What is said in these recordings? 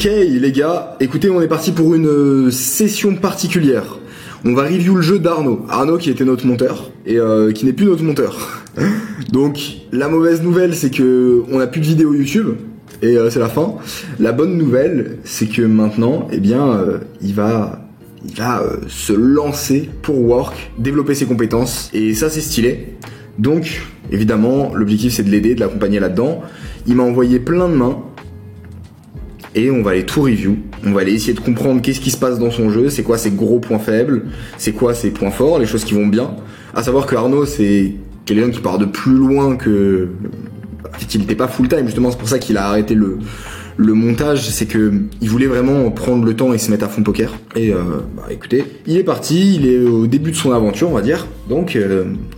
Ok les gars, écoutez, on est parti pour une session particulière. On va review le jeu d'Arnaud. Arnaud qui était notre monteur et qui n'est plus notre monteur. Donc la mauvaise nouvelle c'est que on n'a plus de vidéo YouTube et c'est la fin. La bonne nouvelle c'est que maintenant, eh bien, il va se lancer pour Work, développer ses compétences et ça c'est stylé. Donc évidemment l'objectif c'est de l'aider, de l'accompagner là-dedans. Il m'a envoyé plein de mains. Et on va aller tout review, on va aller essayer de comprendre qu'est-ce qui se passe dans son jeu, c'est quoi ses gros points faibles, c'est quoi ses points forts, les choses qui vont bien. À savoir que Arnaud c'est quelqu'un qui part de plus loin que... En fait il n'était pas full time justement, c'est pour ça qu'il a arrêté le montage, c'est que il voulait vraiment prendre le temps et se mettre à fond poker. Et écoutez, il est parti, il est au début de son aventure on va dire, donc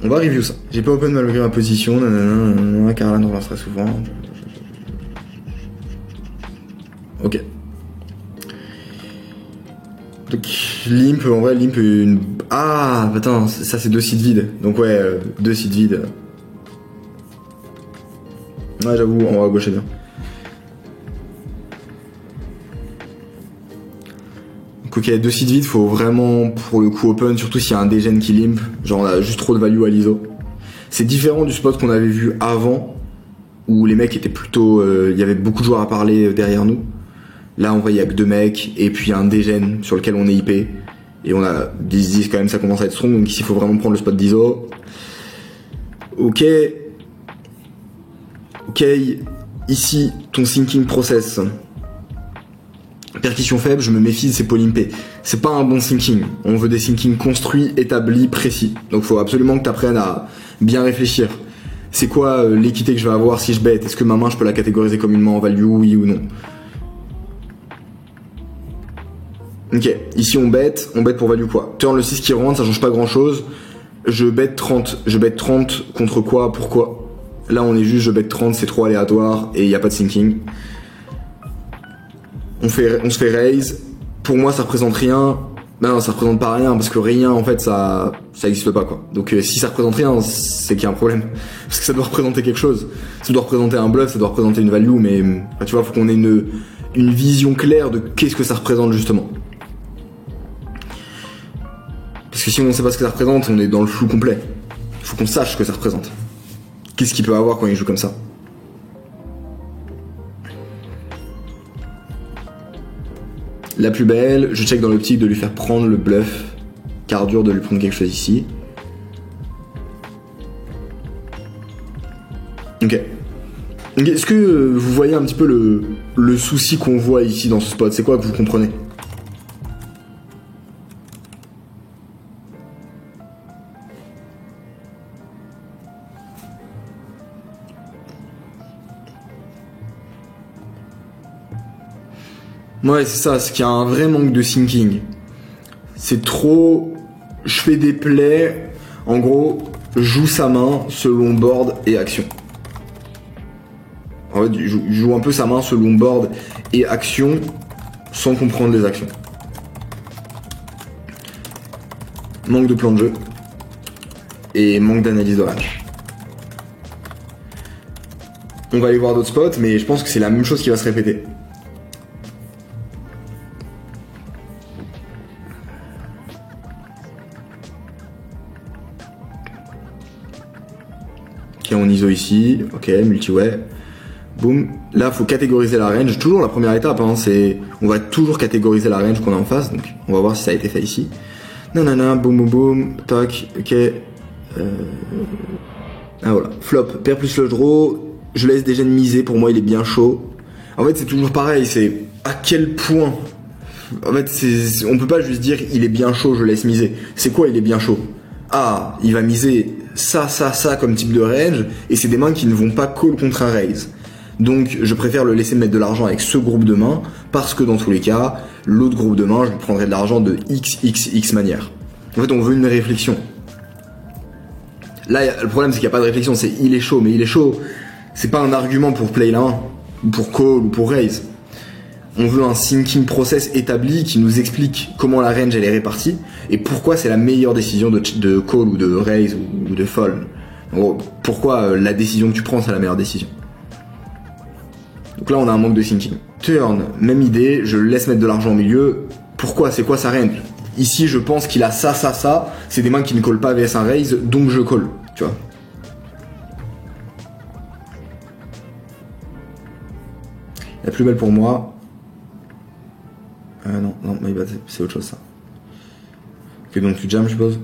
on va review ça. J'ai pas open malgré ma position, nanana, Caroline relancerait souvent... Ok. Donc Limp, en vrai Limp une... Ah putain, ça c'est 2 sites vides. Donc ouais, 2 sites vides. Ouais j'avoue, en haut à gauche c'est bien. Donc ok, 2 sites vides, faut vraiment pour le coup open, surtout s'il y a un dégène qui limp. Genre on a juste trop de value à l'ISO. C'est différent du spot qu'on avait vu avant, où les mecs étaient plutôt... Il y avait beaucoup de joueurs à parler derrière nous. Là, on voit, il y a que 2 mecs, et puis un dégène sur lequel on est IP. Et on a 10-10 quand même, ça commence à être strong, donc ici, il faut vraiment prendre le spot d'ISO. Ok. Ok. Ici, ton thinking process. Percussion faible, je me méfie de ces polympés. C'est pas un bon thinking. On veut des thinkings construits, établis, précis. Donc, faut absolument que tu apprennes à bien réfléchir. C'est quoi l'équité que je vais avoir si je bet? Est-ce que ma main, je peux la catégoriser comme une main en value, oui ou non? Ok, ici on bet pour value quoi? Turn le 6 qui rentre, ça change pas grand chose. Je bet 30. Je bet 30 contre quoi? Pourquoi? Là on est juste, je bet 30, c'est trop aléatoire et il n'y a pas de thinking. On se fait raise. Pour moi ça représente rien. Non, ça représente pas rien parce que rien en fait ça existe pas quoi. Donc si ça représente rien, c'est qu'il y a un problème. Parce que ça doit représenter quelque chose. Ça doit représenter un bluff, ça doit représenter une value, mais tu vois, faut qu'on ait une vision claire de qu'est-ce que ça représente justement. Parce que si on sait pas ce que ça représente, on est dans le flou complet. Il faut qu'on sache ce que ça représente. Qu'est-ce qu'il peut avoir quand il joue comme ça? La plus belle, je check dans l'optique de lui faire prendre le bluff. Car dur de lui prendre quelque chose ici. Ok. Est-ce que vous voyez un petit peu le souci qu'on voit ici dans ce spot? C'est quoi que vous comprenez? Ouais, c'est ça, c'est qu'il y a un vrai manque de thinking. C'est trop... Je fais des plays, en gros, joue sa main selon board et action. En fait, il joue un peu sa main selon board et action, sans comprendre les actions. Manque de plan de jeu. Et manque d'analyse de range. On va aller voir d'autres spots, mais je pense que c'est la même chose qui va se répéter. Ok, on ISO ici, ok, multi-way, boum. Là, faut catégoriser la range, toujours la première étape, hein, c'est... On va toujours catégoriser la range qu'on a en face, donc on va voir si ça a été fait ici. Nanana, boum boum boum, toc, ok. Ah voilà, flop, paire plus flush draw, je laisse des gènes miser, pour moi il est bien chaud. En fait, c'est toujours pareil, c'est à quel point... En fait, on peut pas juste dire il est bien chaud, je laisse miser. C'est quoi il est bien chaud? Ah, il va miser ça comme type de range, et c'est des mains qui ne vont pas call contre un raise. Donc je préfère le laisser mettre de l'argent avec ce groupe de mains, parce que dans tous les cas, l'autre groupe de mains, je lui prendrai de l'argent de XXX manière. En fait, on veut une réflexion. Là, le problème, c'est qu'il n'y a pas de réflexion, c'est il est chaud, mais il est chaud, c'est pas un argument pour play la 1, ou pour call, ou pour raise. On veut un thinking process établi qui nous explique comment la range elle est répartie et pourquoi c'est la meilleure décision de call ou de raise ou de fold. En gros, pourquoi la décision que tu prends c'est la meilleure décision. Donc là on a un manque de thinking. Turn, même idée, je laisse mettre de l'argent au milieu. Pourquoi? C'est quoi sa range? Ici je pense qu'il a ça, ça, ça. C'est des mains qui ne collent pas vs un raise, donc je colle. Tu vois. La plus belle pour moi. Non, my bad, c'est autre chose ça. Ok, donc tu jam, je suppose.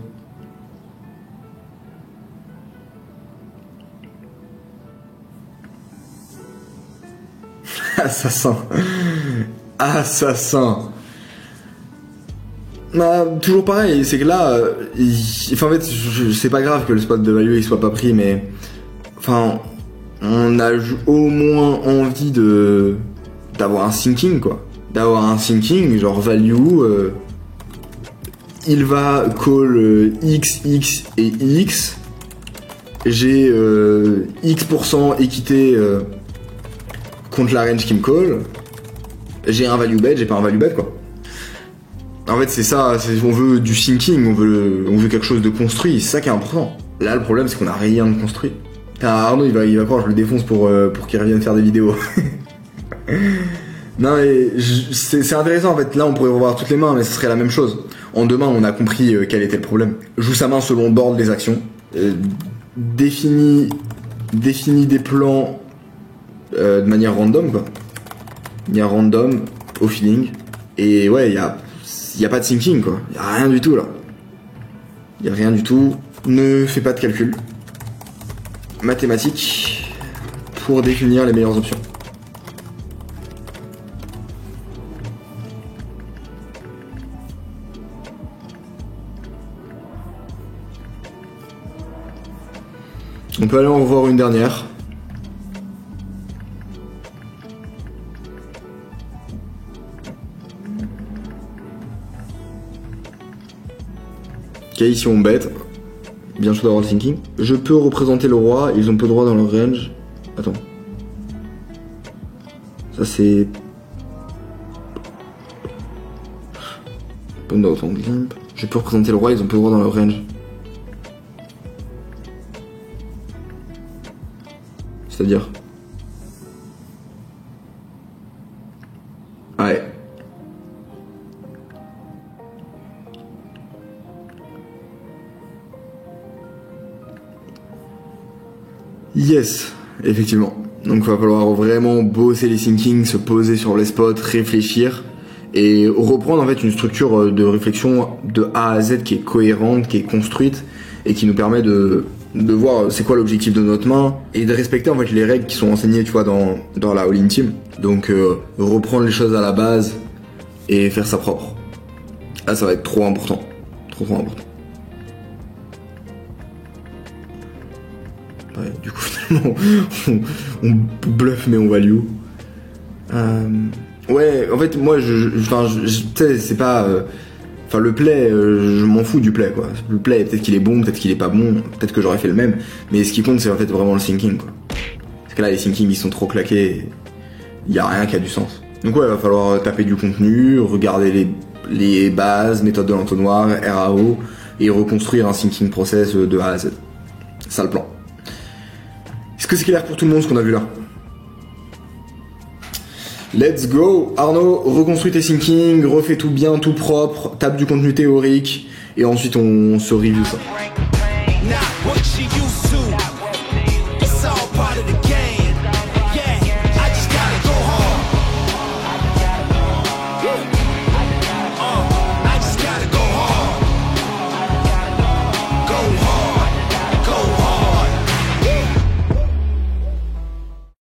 Assassin. Assassin. Bah, toujours pareil, c'est que là, enfin en fait, c'est pas grave que le spot de value il soit pas pris, mais enfin, on a au moins envie d'avoir un thinking quoi. D'avoir un thinking, genre value, il va call X, X et X. J'ai X% équité contre la range qui me call. J'ai un value bet, j'ai pas un value bet quoi. En fait c'est ça, on veut du thinking, on veut quelque chose de construit, c'est ça qui est important. Là le problème c'est qu'on a rien de construit. Arnaud il va croire que je le défonce pour qu'il revienne faire des vidéos. Non mais c'est intéressant en fait, là on pourrait revoir toutes les mains mais ce serait la même chose. En deux mains on a compris quel était le problème. Joue sa main selon le board des actions, définit des plans de manière random quoi. Il y a random au feeling et ouais il y a pas de thinking quoi, il y a rien du tout là. Il y a rien du tout, ne fais pas de calcul. Mathématiques pour définir les meilleures options. On peut aller en revoir une dernière. Ok, ici on bête. Bien chaud d'avoir le thinking. Je peux représenter le roi, ils ont peu de droit dans leur range. Attends. Ça c'est... Je peux représenter le roi, ils ont peu de droit dans leur range. C'est-à-dire... Ouais. Yes, effectivement. Donc il va falloir vraiment bosser les thinkings, se poser sur les spots, réfléchir et reprendre en fait une structure de réflexion de A à Z qui est cohérente, qui est construite et qui nous permet de voir c'est quoi l'objectif de notre main et de respecter en fait les règles qui sont enseignées tu vois dans la all-in team. Donc reprendre les choses à la base et faire ça propre. Là ça va être trop important. Trop important. Ouais, du coup finalement on bluff mais on value. Ouais, en fait moi tu sais c'est pas enfin le play je m'en fous du play quoi. Le play peut-être qu'il est bon, peut-être qu'il est pas bon, peut-être que j'aurais fait le même, mais ce qui compte c'est en fait vraiment le thinking quoi. Parce que là les thinkings ils sont trop claqués, il y a rien qui a du sens. Donc ouais, il va falloir taper du contenu, regarder les bases, méthode de l'entonnoir, RAO et reconstruire un thinking process de A à Z. C'est ça le plan. Est-ce que c'est clair pour tout le monde ce qu'on a vu là? Let's go! Arnaud, reconstruis tes thinking, refais tout bien, tout propre, tape du contenu théorique, et ensuite on se review ça.